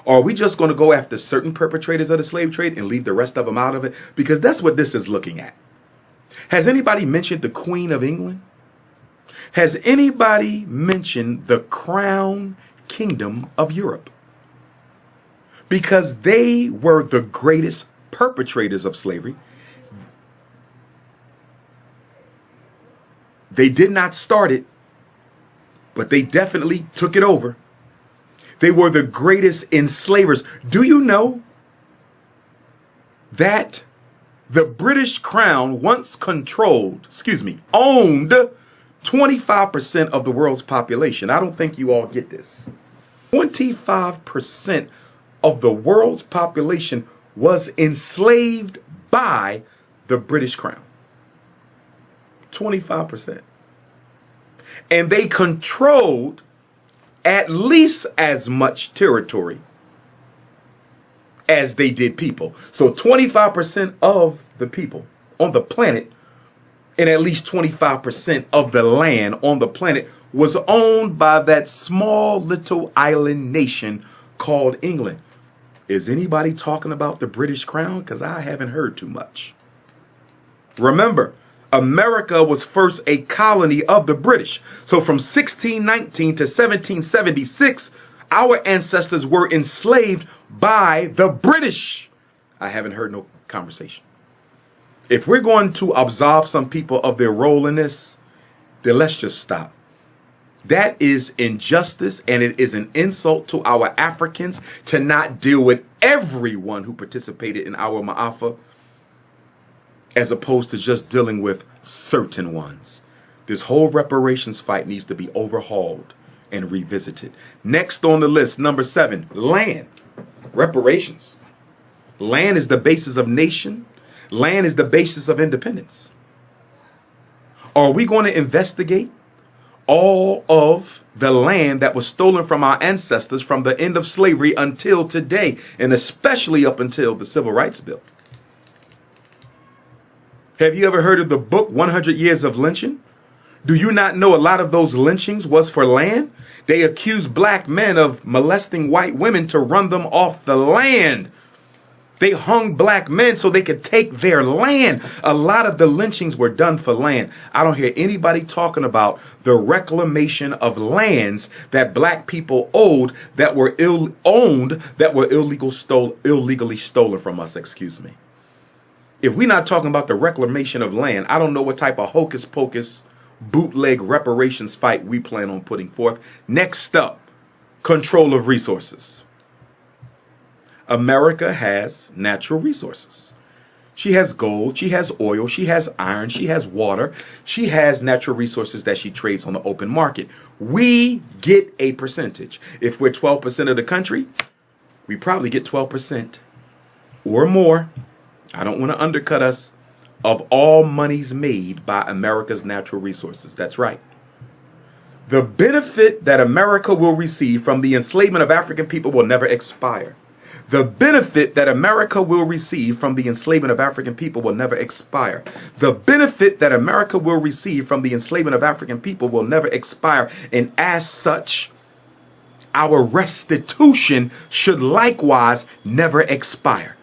Or are we just going to go after certain perpetrators of the slave trade and leave the rest of them out of it? Because that's what this is looking at. Has anybody mentioned the Queen of England? Has anybody mentioned the Crown Kingdom of Europe? Because they were the greatest perpetrators of slavery. They did not start it, but they definitely took it over. They were the greatest enslavers. Do you know that the British Crown once owned 25% of the world's population? I don't think you all get this. 25% of the world's population was enslaved by the British Crown. 25%. And they controlled at least as much territory as they did people. So 25% of the people on the planet and at least 25% of the land on the planet was owned by that small little island nation called England. Is anybody talking about the British Crown? Because I haven't heard too much. Remember, America was first a colony of the British. So from 1619 to 1776, our ancestors were enslaved by the British. I haven't heard no conversation. If we're going to absolve some people of their role in this, then let's just stop. That is injustice, and it is an insult to our Africans to not deal with everyone who participated in our Ma'afa, as opposed to just dealing with certain ones. This whole reparations fight needs to be overhauled and revisited. Next on the list, number 7, land. Reparations. Land is the basis of nation. Land is the basis of independence. Are we going to investigate all of the land that was stolen from our ancestors from the end of slavery until today, and especially up until the Civil Rights Bill? Have you ever heard of the book 100 Years of Lynching? Do you not know a lot of those lynchings was for land? They accused black men of molesting white women to run them off the land. They hung black men so they could take their land. A lot of the lynchings were done for land. I don't hear anybody talking about the reclamation of lands that black people owed that were illegally stolen from us, excuse me. If we're not talking about the reclamation of land, I don't know what type of hocus pocus bootleg reparations fight we plan on putting forth. Next up, control of resources. America has natural resources. She has gold, she has oil, she has iron, she has water, she has natural resources that she trades on the open market. We get a percentage. If we're 12% of the country, we probably get 12% or more. I don't want to undercut us, of all monies made by America's natural resources. That's right. The benefit that America will receive from the enslavement of African people will never expire. The benefit that America will receive from the enslavement of African people will never expire. The benefit that America will receive from the enslavement of African people will never expire. And as such, our restitution should likewise never expire.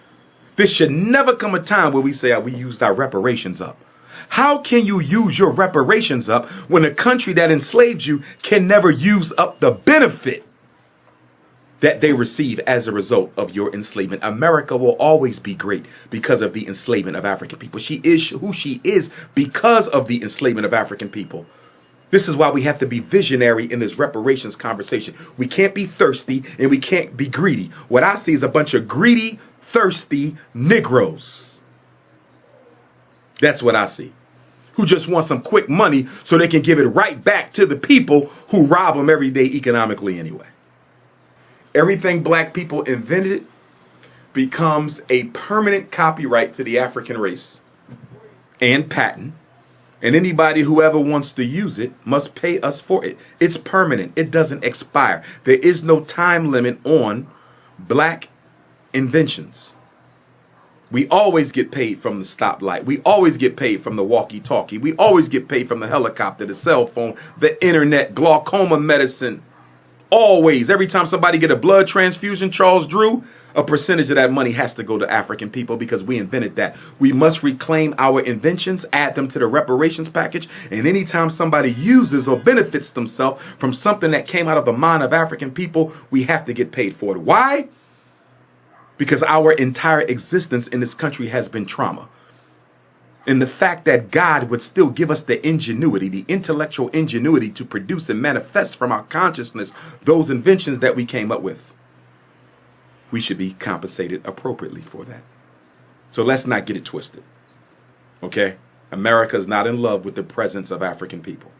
There should never come a time where we say, we used our reparations up. How can you use your reparations up when a country that enslaved you can never use up the benefit that they receive as a result of your enslavement? America will always be great because of the enslavement of African people. She is who she is because of the enslavement of African people. This is why we have to be visionary in this reparations conversation. We can't be thirsty and we can't be greedy. What I see is a bunch of greedy, thirsty Negroes. That's what I see. Who just want some quick money so they can give it right back to the people who rob them every day economically anyway. Everything black people invented becomes a permanent copyright to the African race and patent. And anybody who ever wants to use it must pay us for it. It's permanent. It doesn't expire. There is no time limit on black inventions. We always get paid from the stoplight. We always get paid from the walkie-talkie. We always get paid from the helicopter, the cell phone, the internet, glaucoma medicine, Always. Every time somebody get a blood transfusion, Charles Drew, a percentage of that money has to go to African people because we invented that. We must reclaim our inventions, add them to the reparations package. And anytime somebody uses or benefits themselves from something that came out of the mind of African people, we have to get paid for it. Why? Because our entire existence in this country has been trauma. And the fact that God would still give us the ingenuity, the intellectual ingenuity to produce and manifest from our consciousness those inventions that we came up with. We should be compensated appropriately for that. So let's not get it twisted. Okay? America is not in love with the presence of African people.